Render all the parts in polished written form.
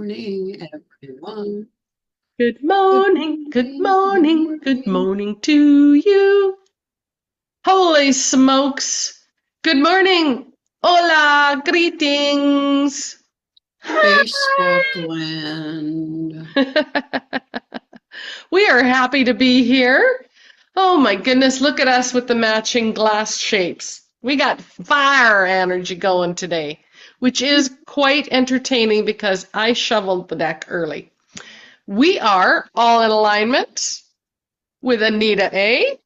morning, everyone. Good Good morning, good morning, good morning, good morning. morning to you. Holy smokes. Good morning. Hola, greetings. Facebook land. We are happy to be here. Oh my goodness, look at us with the matching glass shapes. We got fire energy going today, which is quite entertaining because I shoveled the deck early. We are all in alignment with Anita A,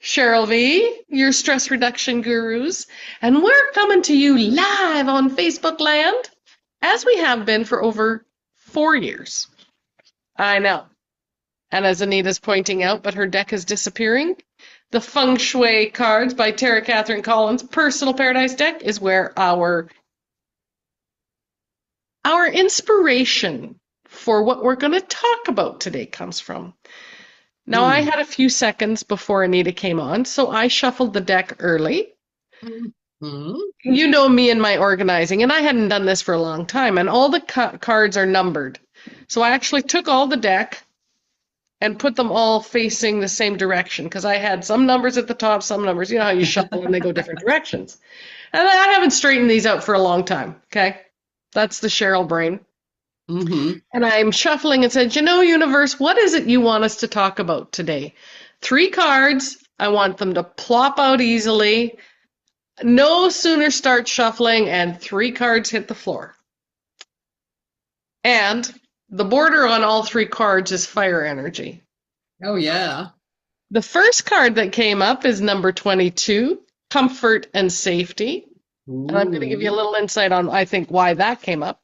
Cheryl V, your stress reduction gurus, and we're coming to you live on Facebook land, as we have been for over 4 years. I know. And as Anita's pointing out, but her deck is disappearing. The Feng Shui cards by Tara Catherine Collins' Personal Paradise deck is where our inspiration for what we're going to talk about today comes from. Now, I Mm. had a few seconds before Anita came on, so I shuffled the deck early. Mhm. You know me and my organizing, and I hadn't done this for a long time, and all the cards are numbered. So I actually took all the deck and put them all facing the same direction because I had some numbers at the top, some numbers, you know how you shuffle and they go different directions. And I haven't straightened these out for a long time, okay? That's the Cheryl brain. Mhm. And I'm shuffling and said, you know, universe, what is it you want us to talk about today? Three cards. I want them to plop out easily. No sooner start shuffling and three cards hit the floor. And the border on all three cards is fire energy. Oh yeah. The first card that came up is number 22, comfort and safety. And I'm going to give you a Ooh. little insight on, I think, why that came up.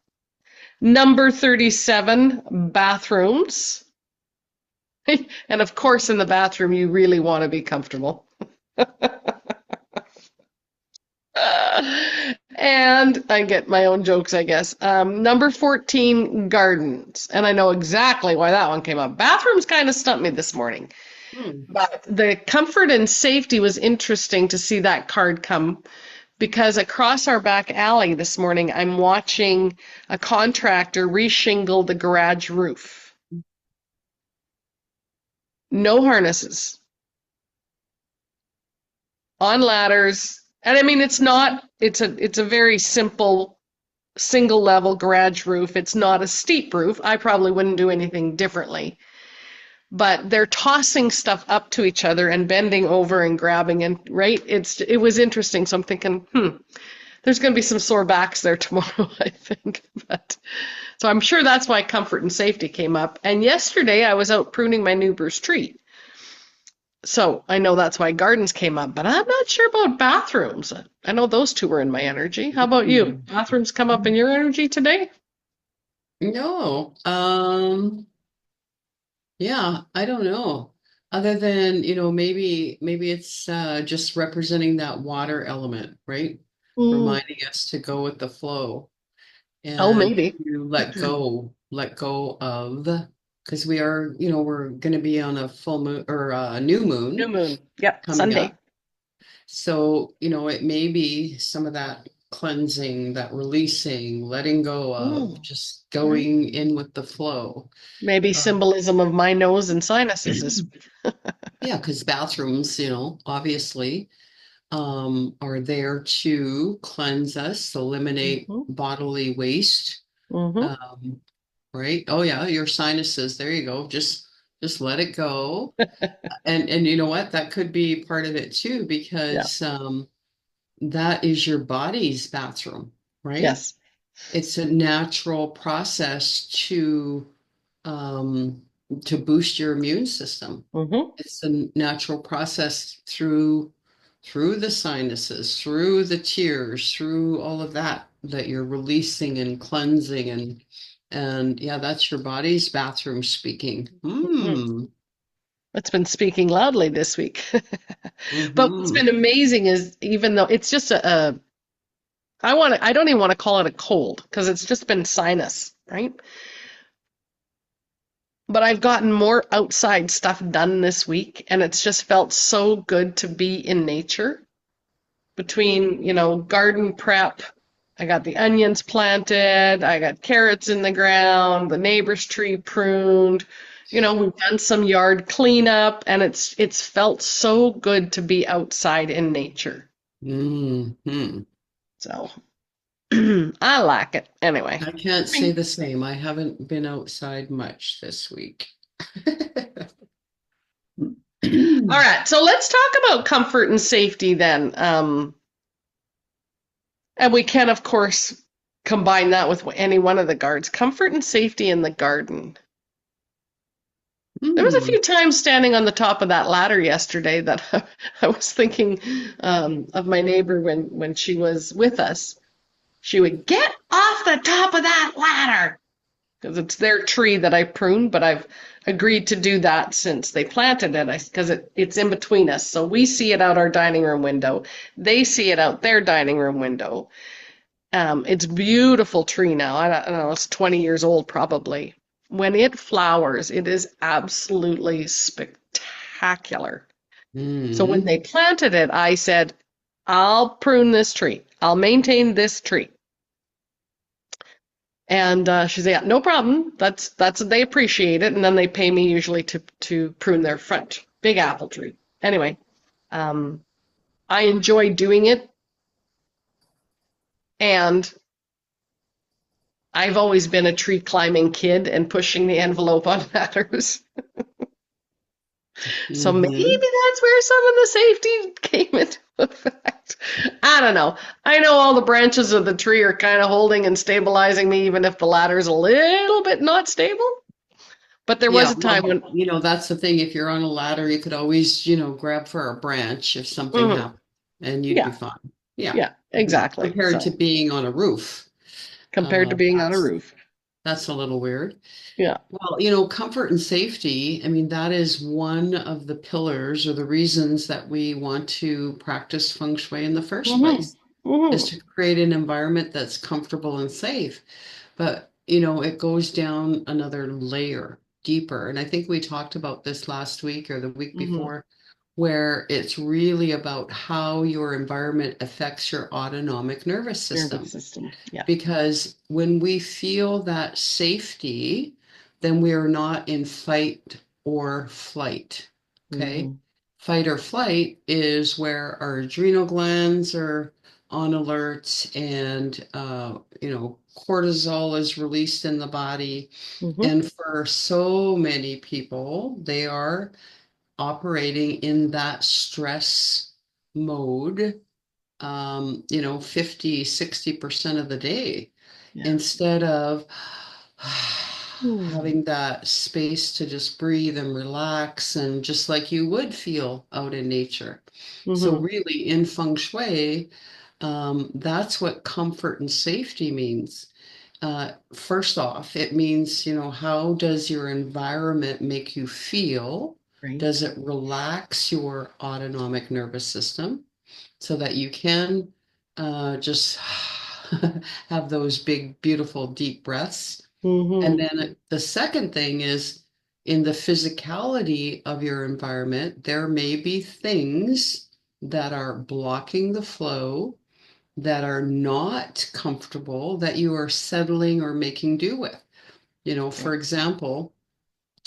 Number 37, bathrooms. And of course, in the bathroom, you really want to be comfortable. And I get my own jokes, I guess. Number 14, gardens. And I know exactly why that one came up. Bathrooms kind of stumped me this morning. Hmm. But the comfort and safety was interesting to see that card come because across our back alley this morning, I'm watching a contractor reshingle the garage roof. No harnesses, on ladders. And I mean, it's a very simple single level garage roof. It's not a steep roof. I probably wouldn't do anything differently. But they're tossing stuff up to each other and bending over and grabbing and right. It was interesting. So I'm thinking, there's going to be some sore backs there tomorrow, I think. But so I'm sure that's why comfort and safety came up. And yesterday I was out pruning my neighbor's tree. So I know that's why gardens came up, but I'm not sure about bathrooms. I know those two were in my energy. How about you? Bathrooms come up in your energy today? No. Yeah, I don't know. Other than, maybe it's just representing that water element, right? Mm. Reminding us to go with the flow. Oh, And maybe. you let go of, because we're going to be on a full moon or a new New moon moon. Yep, coming Sunday. up. So, it may be some of that cleansing, that releasing, letting go of, Mm. just Right. going in with the flow. Maybe Uh, symbolism of my nose and sinuses this week. yeah, because bathrooms, obviously, are there to cleanse us, eliminate Mm-hmm. bodily waste. Mm-hmm. Um, Right? Oh yeah, your sinuses. There you go. Just let it go. And you know what? That could be part of it too, Yeah. because that is your body's bathroom, right? Yes. It's a natural process um to boost your immune system. Mm-hmm. It's a natural process through the sinuses, through the tears, through all of that you're releasing and cleansing and yeah, that's your body's bathroom speaking. Mm-hmm. Hmm. It's been speaking loudly this week. But what's Mm-hmm. been amazing is even though it's just I don't even want to call it a cold because it's just been sinus, right? But I've gotten more outside stuff done this week, and it's just felt so good to be in nature between, garden prep. I got the onions planted, I got carrots in the ground, the neighbor's tree pruned. We've done some yard cleanup, and it's felt so good to be outside in nature. Hmm. So I like it anyway. I can't say the same. I haven't been outside much this week. All right, so let's talk about comfort and safety then. And we can, of course, combine that with any one of the guards. Comfort and safety in the garden. There was a Hmm. few times standing on the top of that ladder yesterday that I was thinking of my neighbor when she was with us. She would get off the top of that ladder because it's their tree that I pruned, but I've agreed to do that since they planted it because it's in between us. So we see it out our dining room window. They see it out their dining room window. It's a beautiful tree now. I don't know, it's 20 years old probably. When it flowers, it is absolutely spectacular. So when Hmm. they planted it, I said, I'll prune this tree. I'll maintain this tree. And she said, yeah, no problem. That's they appreciate it, and then they pay me usually to prune their front big apple tree. Anyway, um, I enjoy doing it, and I've always been a tree climbing kid and pushing the envelope on matters. So maybe Hmm. that's where some of the safety came into effect. I don't know. I know all the branches of the tree are kind of holding and stabilizing me, even if the ladder's a little bit not stable. But there was Yeah, a time well, when, that's the thing. If you're on a ladder, you could always, grab for a branch if something mhm, happened, and you'd be yeah, fine. Yeah. yeah, exactly. Compared to So being on a roof, compared to being on a that's roof, a little weird. yeah. Well, comfort and safety, I mean, that is one of the pillars or the reasons that we want to practice feng shui in the first Hmm. place, is Hmm. to create an environment that's comfortable and safe. But, it goes down another layer deeper. And I think we talked about this last week or the week Hmm. before, where it's really about how your environment affects your autonomic nervous Nervous system. system, yeah. Because when we feel that safety, then we are not in fight or flight. Okay. Hmm. Fight or flight is where our adrenal glands are on alert and, cortisol is released in the body. Hmm. And for so many people, they are operating in that stress mode, 50, 60% of the day Yeah. instead of Hmm. having that space to just breathe and relax and just like you would feel out in nature. So Hmm. really in feng shui, that's what comfort and safety means. First off, it means, how does your environment make you feel? Right. Does it relax your autonomic nervous system so that you can just have those big, beautiful, deep breaths? And Hmm. then the second thing is in the physicality of your environment, there may be things that are blocking the flow that are not comfortable that you are settling or making do with. Yeah. For example,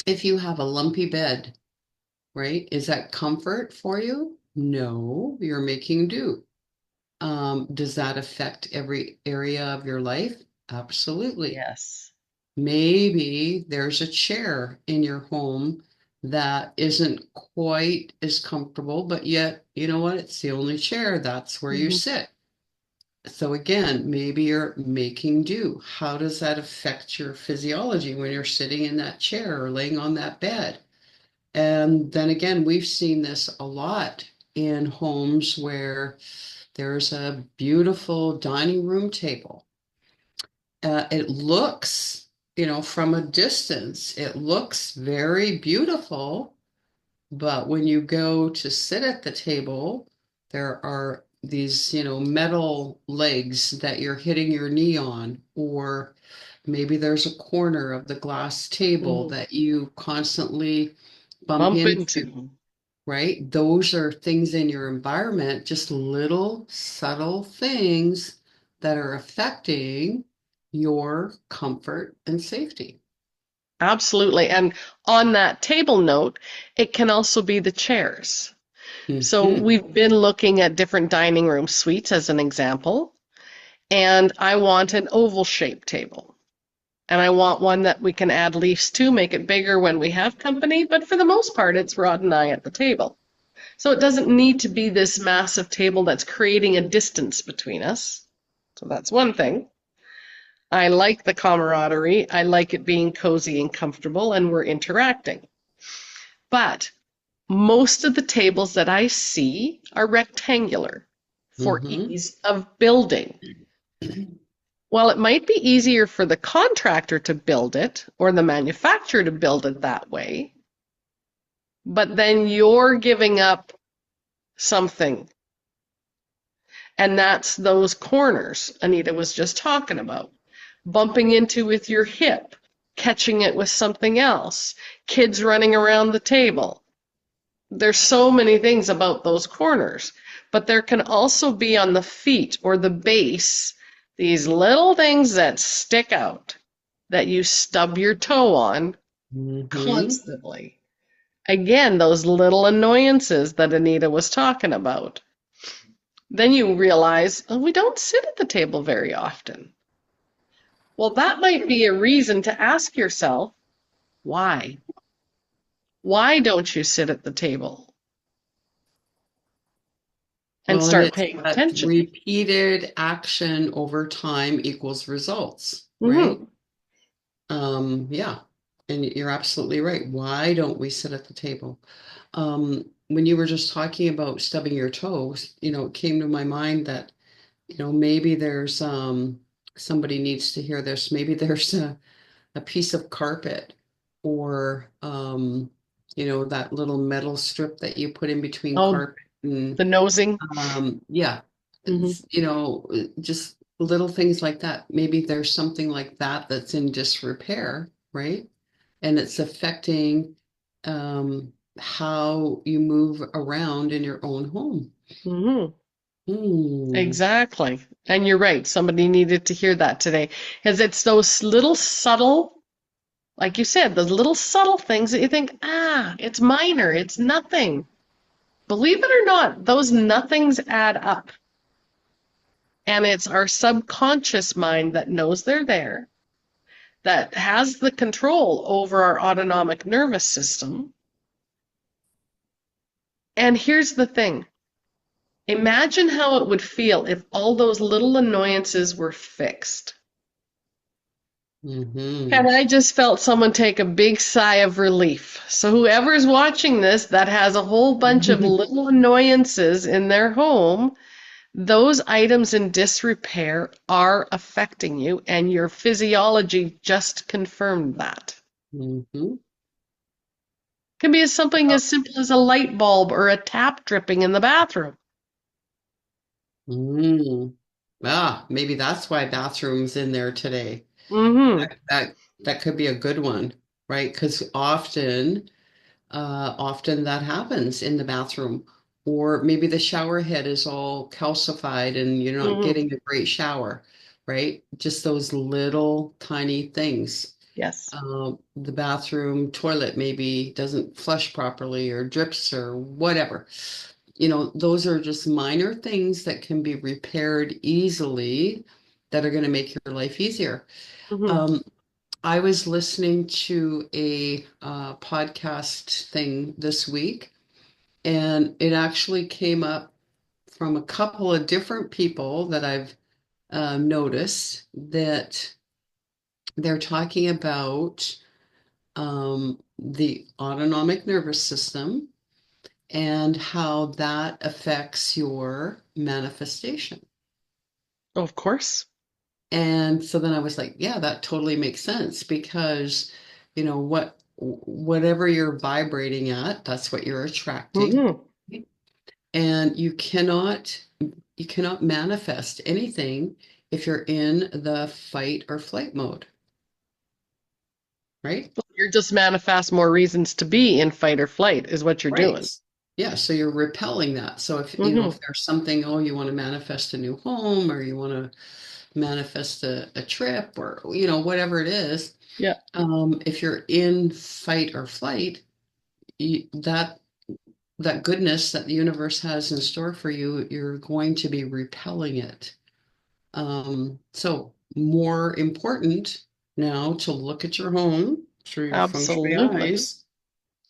if you have a lumpy bed, right, is that comfort for you? No, you're making do. Does that affect every area of your life? Absolutely. Yes. Maybe there's a chair in your home that isn't quite as comfortable, but yet, you know what? It's the only chair. That's where you Hmm. sit. So again, maybe you're making do. How does that affect your physiology when you're sitting in that chair or laying on that bed? And then again, we've seen this a lot in homes where there's a beautiful dining room table. It looks, from a distance, it looks very beautiful, but when you go to sit at the table, there are these, metal legs that you're hitting your knee on, or maybe there's a corner of the glass table Hmm. that you constantly bump Bump into, into. right? Those are things in your environment, just little subtle things that are affecting your comfort and safety. Absolutely. And on that table note, it can also be the chairs. So Hmm. we've been looking at different dining room suites as an example, and I want an oval shaped table. And I want one that we can add leaves to, make it bigger when we have company, but for the most part, it's Rod and I at the table. So it doesn't need to be this massive table that's creating a distance between us. So that's one thing. I like the camaraderie. I like it being cozy and comfortable, and we're interacting. But most of the tables that I see are rectangular for Hmm. ease of building. While it might be easier for the contractor to build it or the manufacturer to build it that way, but then you're giving up something. And that's those corners Anita was just talking about. Bumping into with your hip, catching it with something else, kids running around the table. There's so many things about those corners, but there can also be on the feet or the base these little things that stick out that you stub your toe on Hmm. constantly. Again, those little annoyances that Anita was talking about. Then you realize, oh, we don't sit at the table very often. Well, that might be a reason to ask yourself, why? Why don't you sit at the table and Well, and start it's paying that attention? repeated action over time equals results, right? Hmm. Yeah, and you're absolutely right. Why don't we sit at the table? When you were just talking about stubbing your toes, it came to my mind that, maybe there's somebody needs to hear this. Maybe there's a piece of carpet or that little metal strip that you put in between Oh, carpet and the nosing. yeah, Hmm. just little things like that. Maybe there's something like that that's in disrepair, right? And it's affecting how you move around in your own home. Hmm. Hmm. Exactly. And you're right. Somebody needed to hear that today. Because it's those little subtle, like you said, those little subtle things that you think, it's minor, it's nothing. Believe it or not, those nothings add up. And it's our subconscious mind that knows they're there, that has the control over our autonomic nervous system. And here's the thing. Imagine how it would feel if all those little annoyances were fixed. Hmm. And I just felt someone take a big sigh of relief. So whoever's watching this that has a whole bunch of little annoyances in their home, those items in disrepair are affecting you, and your physiology just confirmed that. Hmm. It can be something as simple as a light bulb or a tap dripping in the bathroom. Mm. Maybe that's why bathroom's in there today. Mm-hmm. That could be a good one, right? Because often that happens in the bathroom, or maybe the shower head is all calcified and you're not Mm-hmm. getting a great shower, right? Just those little tiny things. Yes. The bathroom toilet maybe doesn't flush properly or drips or whatever. Those are just minor things that can be repaired easily that are going to make your life easier. Mm-hmm. Um, I was listening to a podcast thing this week, and it actually came up from a couple of different people that I've noticed that they're talking about the autonomic nervous system and how that affects your manifestation. Of course. And so then I was like, yeah, that totally makes sense because, whatever you're vibrating at, that's what you're attracting. Mm-hmm. And you cannot manifest anything if you're in the fight or flight mode, right? You're just manifest more reasons to be in fight or flight is what you're Right. doing. Yeah, so you're repelling that. So if you know Hmm. if there's something, oh, you want to manifest a new home or you want to manifest a trip or whatever it is, Yeah, if you're in fight or flight, that goodness that the universe has in store for you, you're going to be repelling it. So more important now to look at your home through your feng shui absolutely. eyes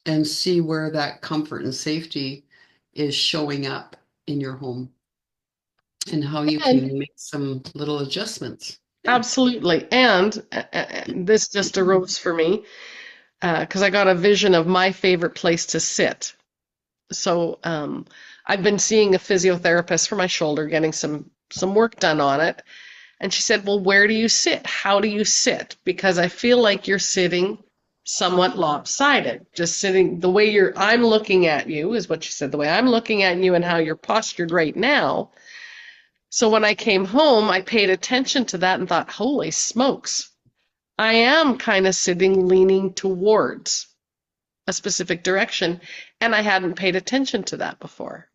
and see where that comfort and safety is showing up in your home and how you And can make some little adjustments. Yeah. absolutely. And this just arose for me because I got a vision of my favorite place to sit. So I've been seeing a physiotherapist for my shoulder, getting some work done on it. And she said, "Well, where do you sit? How do you sit? Because I feel like you're sitting somewhat lopsided. Just sitting the way I'm looking at you is what she said, the way I'm looking at you and how you're postured right now." So when I came home, I paid attention to that and thought, holy smokes, I am kind of sitting leaning towards a specific direction, and I hadn't paid attention to that before.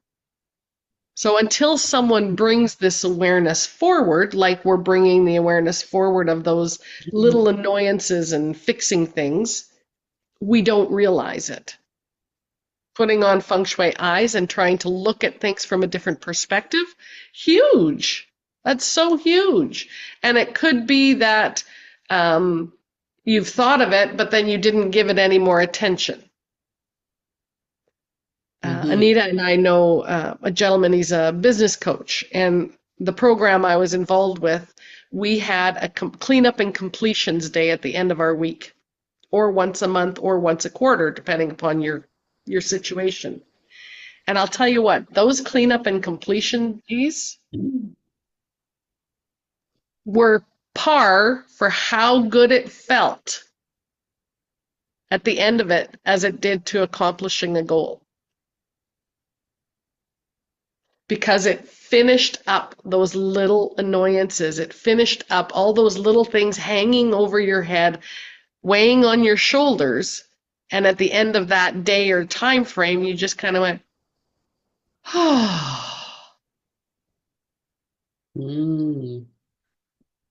So until someone brings this awareness forward, like we're bringing the awareness forward of those little annoyances and fixing things, we don't realize it. Putting on feng shui eyes and trying to look at things from a different perspective, huge. That's so huge. And it could be that um, you've thought of it, but then you didn't give it any more attention. Mm-hmm. Anita and I know a gentleman, he's a business coach, and the program I was involved with, we had a cleanup and completions day at the end of our week, or once a month, or once a quarter, depending upon your situation. And I'll tell you what, those cleanup and completion days were par for how good it felt at the end of it as it did to accomplishing a goal. Because it finished up those little annoyances. It finished up all those little things hanging over your head, weighing on your shoulders. And at the end of that day or time frame, you just kind of went, oh, Mm.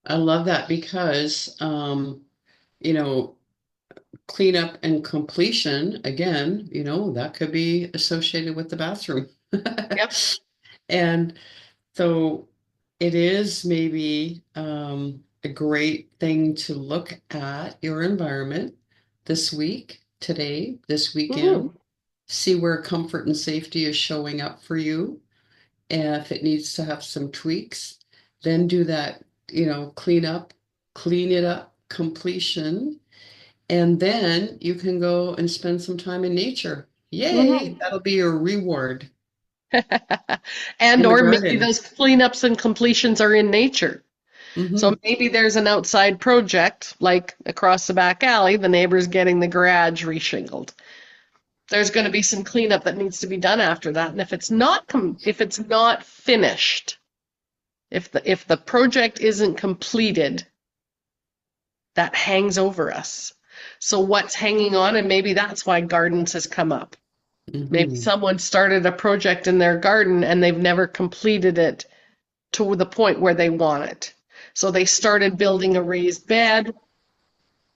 I love that because, you know, cleanup and completion, again, that could be associated with the bathroom. yep. And so it is maybe a great thing to look at your environment this week, today, this weekend, Mm-hmm. see where comfort and safety is showing up for you. And if it needs to have some tweaks, then do that, clean it up, completion. And then you can go and spend some time in nature. Yay, Mm-hmm. that'll be your reward And in the or maybe garden. those cleanups and completions are in nature. So Hmm. maybe there's an outside project, like across the back alley, the neighbor's getting the garage reshingled. There's going to be some cleanup that needs to be done after that. And if it's not finished, if the project isn't completed, that hangs over us. So what's hanging on, and maybe that's why gardens has come up. Maybe Hmm. someone started a project in their garden and they've never completed it to the point where they want it. So they started building a raised bed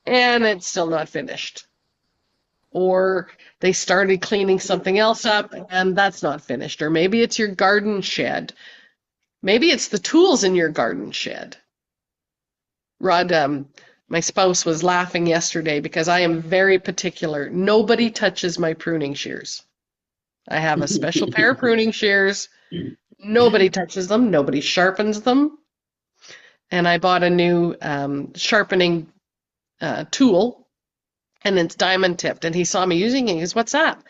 and it's still not finished. Or they started cleaning something else up and that's not finished. Or maybe it's your garden shed. Maybe it's the tools in your garden shed. Rod, my spouse was laughing yesterday because I am very particular. Nobody touches my pruning shears. I have a special pair of pruning shears. Nobody touches them. Nobody sharpens them. And I bought a new sharpening tool, and it's diamond tipped. And he saw me using it. He goes, "What's that?"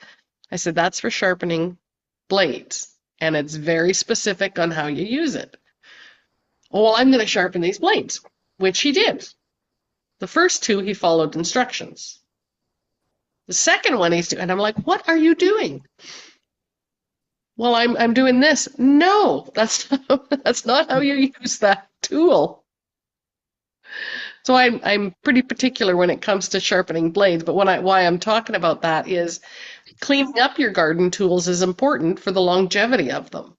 I said, "That's for sharpening blades, and it's very specific on how you use it." "Oh, well, I'm going to sharpen these blades," which he did. The first two, he followed instructions. The second one, he's doing, and I'm like, "What are you doing?" "Well, I'm doing this." "No, that's not, that's not how you use that tool." So I'm pretty particular when it comes to sharpening blades, but why I'm talking about that is cleaning up your garden tools is important for the longevity of them,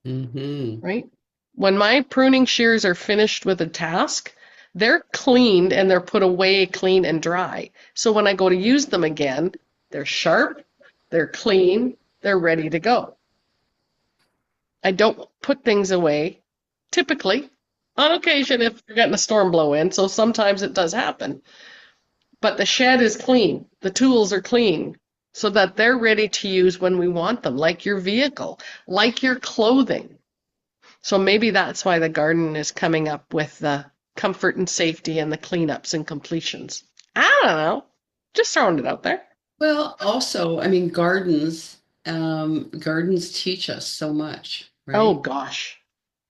Hmm. right? When my pruning shears are finished with a task, they're cleaned and they're put away clean and dry. So when I go to use them again, they're sharp, they're clean, they're ready to go. I don't put things away typically. On occasion, if you're getting a storm blow in, so sometimes it does happen. But the shed is clean, the tools are clean, so that they're ready to use when we want them, like your vehicle, like your clothing. So maybe that's why the garden is coming up with the comfort and safety and the cleanups and completions. I don't know. Just throwing it out there. Well, also, I mean, gardens teach us so much, Oh right? gosh.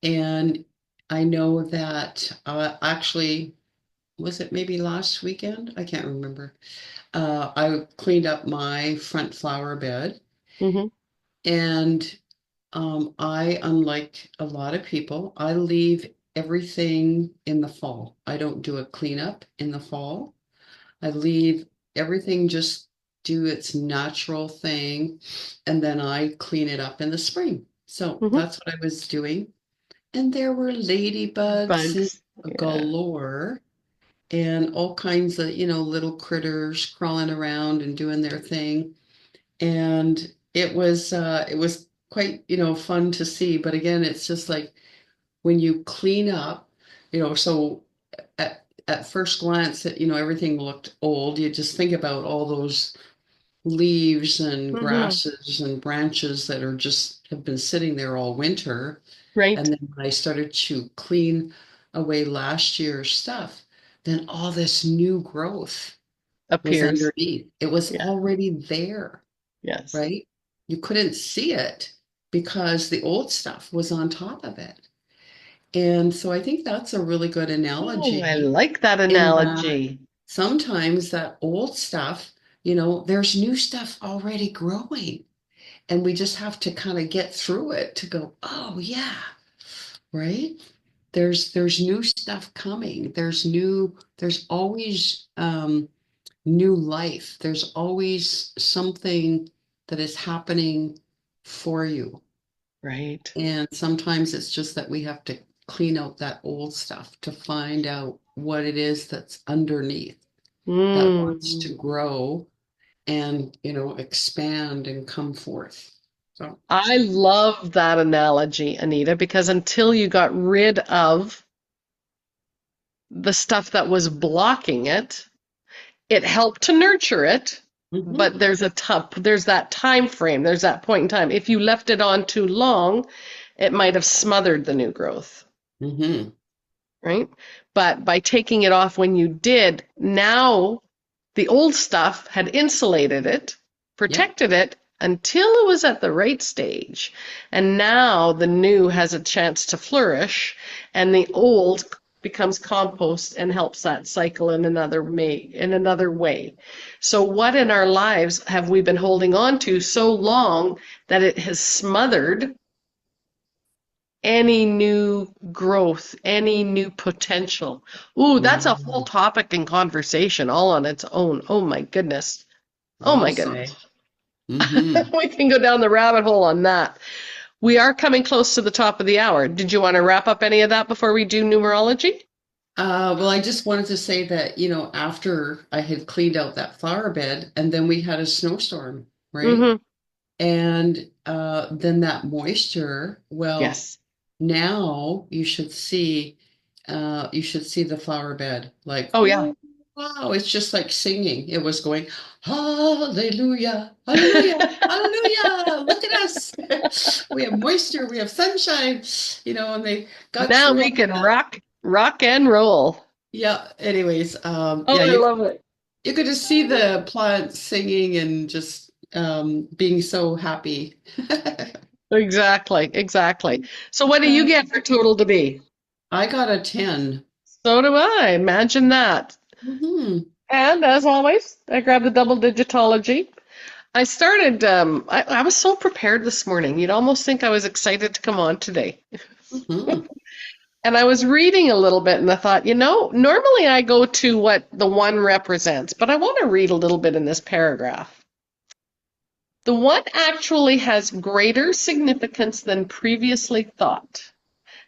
And I know that actually, was it maybe last weekend? I can't remember. I cleaned up my front flower bed, Hmm. and unlike a lot of people, I leave everything in the fall. I don't do a cleanup in the fall. I leave everything just do its natural thing, and then I clean it up in the spring. So Hmm. that's what I was doing. And there were ladybugs Bugs. Yeah. galore and all kinds of, little critters crawling around and doing their thing. And it was quite, fun to see. But again, it's just like when you clean up, so at first glance, everything looked old. You just think about all those leaves and Hmm. grasses and branches that are just have been sitting there all winter. Right. And then when I started to clean away last year's stuff, then all this new growth was Appears. underneath. It was Yeah. already there, Yes. right? You couldn't see it because the old stuff was on top of it. And so I think that's a really good Oh, I analogy like that in that analogy. sometimes that old stuff, there's new stuff already growing. And we just have to kind of get through it to go, oh yeah, right? There's new stuff coming. There's always new life. There's always something that is happening for you. Right. And sometimes it's just that we have to clean out that old stuff to find out what it is that's underneath that wants to Mm. grow and, expand and come forth. So, I love that analogy, Anita, because until you got rid of the stuff that was blocking it, it helped to nurture it, mhm, but there's that time frame, there's that point in time. If you left it on too long, it might have smothered the new growth, mhm, right? But by taking it off when you did, now the old stuff had insulated it, yep, protected it until it was at the right stage. And now the new has a chance to flourish, and the old becomes compost and helps that cycle in another way. So what in our lives have we been holding on to so long that it has smothered any new growth, any new potential? Ooh, that's a whole mhm. topic and conversation all on its own. Oh my goodness. Oh Well my goodness. said. Hmm. We can go down the rabbit hole on that. We are coming close to the top of the hour. Did you want to wrap up any of that before we do numerology? Well, I just wanted to say that, after I had cleaned out that flower bed and then we had a snowstorm, right? Mm-hmm. And then that moisture, well, Yes. now you should see the flower bed like, Oh yeah. oh, wow, it's just like singing. It was going, hallelujah, hallelujah, hallelujah. Look at us. We have moisture, we have sunshine, and they got Now through we all can that. rock and roll. Yeah, anyways, Oh, yeah, I you love it. you could just see the plants singing and just being so happy. Exactly, exactly. So what do you Uh, get for total to be? I got a 10. So do I. Imagine that. Hmm. And as always, I grabbed the double digitology. I was so prepared this morning. You'd almost think I was excited to come on today. Hmm. And I was reading a little bit and I thought, normally I go to what the one represents, but I want to read a little bit in this paragraph. The one actually has greater significance than previously thought.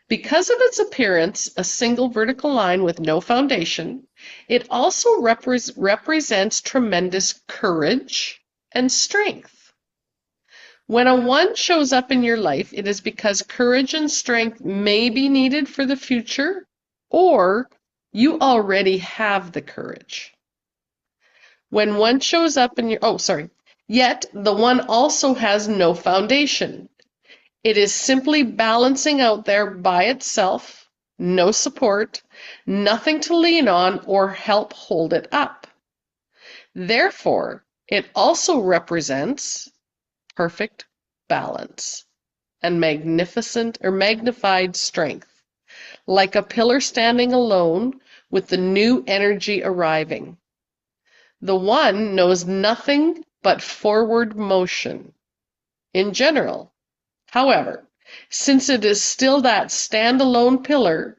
Because of its appearance, a single vertical line with no foundation, it also represents tremendous courage and strength. When a one shows up in your life, it is because courage and strength may be needed for the future, or you already have the courage. When one shows up in your, oh, sorry, yet the one also has no foundation. It is simply balancing out there by itself, no support, nothing to lean on or help hold it up. Therefore, it also represents perfect balance and magnificent or magnified strength, like a pillar standing alone with the new energy arriving. The one knows nothing but forward motion in general. However, since it is still that standalone pillar,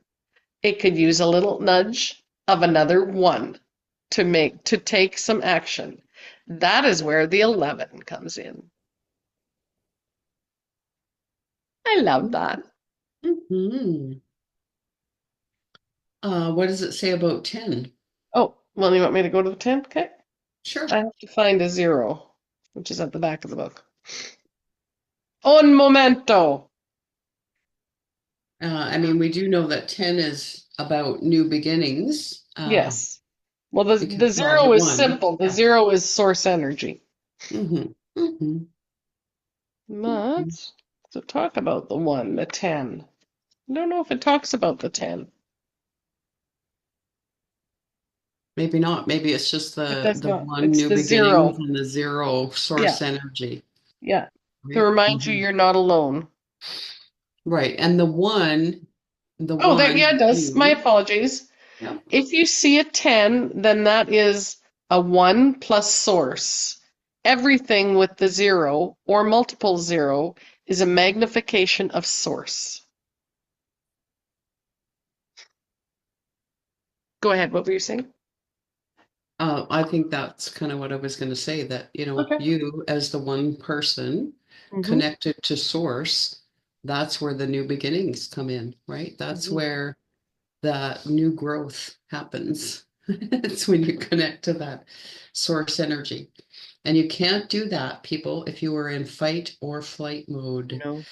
it could use a little nudge of another one to take some action. That is where the 11 comes in. I love that. Mhm. What does it say about 10? Oh, well, you want me to go to the 10? Okay. Sure. I have to find a 0, which is at the back of the book. Un momento. I mean, we do know that 10 is about new beginnings, Yes. Well, the because, the well, the 0 is one. simple. The Yeah. 0 is source energy. Hmm. Hmm. But to talk about the 1, the 10. I don't know if it talks about the 10. Maybe not. Maybe it's just It the does the not. one It's new the beginnings 0. and the zero Yeah, source energy, yeah. To right? remind you Hmm. you're not alone. Right. And the Oh, that one, yeah, it does. My you, apologies. yeah. If you see a 10, then that is a 1 plus source. Everything with the 0 or multiple 0 is a magnification of source. Go ahead, what were you saying? I think that's kind of what I was going to say, that, Okay. you as the one person Mm-hmm. connected to source, that's where the new beginnings come in, right? That's Mm-hmm. where that new growth happens. It's when you connect to that source energy. And you can't do that, people, if you are in fight or flight mode. No.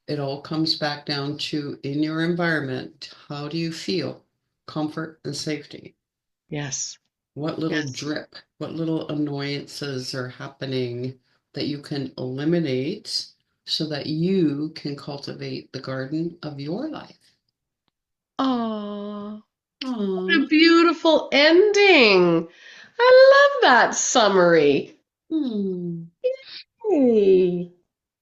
It all comes back down to, in your environment, how do you feel? Comfort and safety. Yes. What little Yes. drip, what little annoyances are happening that you can eliminate so that you can cultivate the garden of your life? Oh, what a Aww. beautiful ending. I love that summary. Hmm. Hey.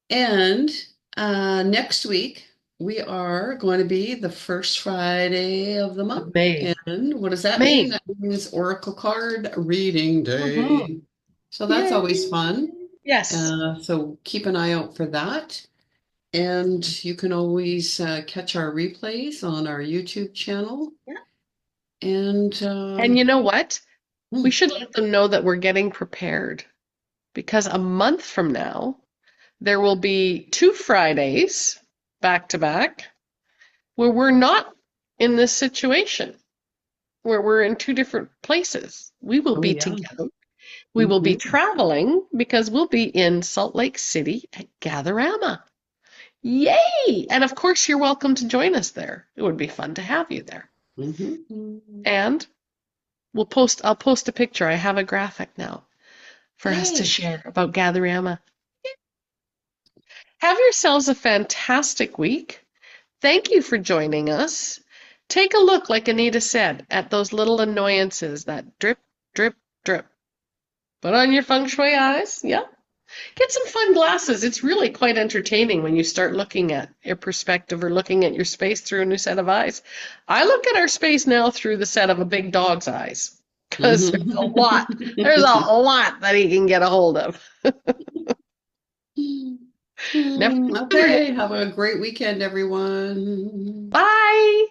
And next week, we are going to be the first Friday of the month. Of May. And what does that mean? May. That means Oracle card reading Mm-hmm. day. So that's Yay. always fun. Yes. So keep an eye out for that. And you can always catch our replays on our YouTube channel. And And you know what? We hmm, should let them know that we're getting prepared because a month from now, there will be 2 Fridays back to back where we're not in this situation, where we're in two different places. We will oh be yeah. together. We will be Hmm. traveling because we'll be in Salt Lake City at Gatherama. Yay! And of course, you're welcome to join us there. It would be fun to have you there. Hmm. And I'll post a picture. I have a graphic now for us to Yay. share about Gatherama. Have yourselves a fantastic week. Thank you for joining us. Take a look, like Anita said, at those little annoyances that drip, drip, drip. Put on your feng shui eyes. Yeah. Get some fun glasses. It's really quite entertaining when you start looking at your perspective or looking at your space through a new set of eyes. I look at our space now through the set of a big dog's eyes because there's a lot. There's a Hmm. lot that he can get a hold of. Never know. Okay, have a great weekend, everyone. Bye.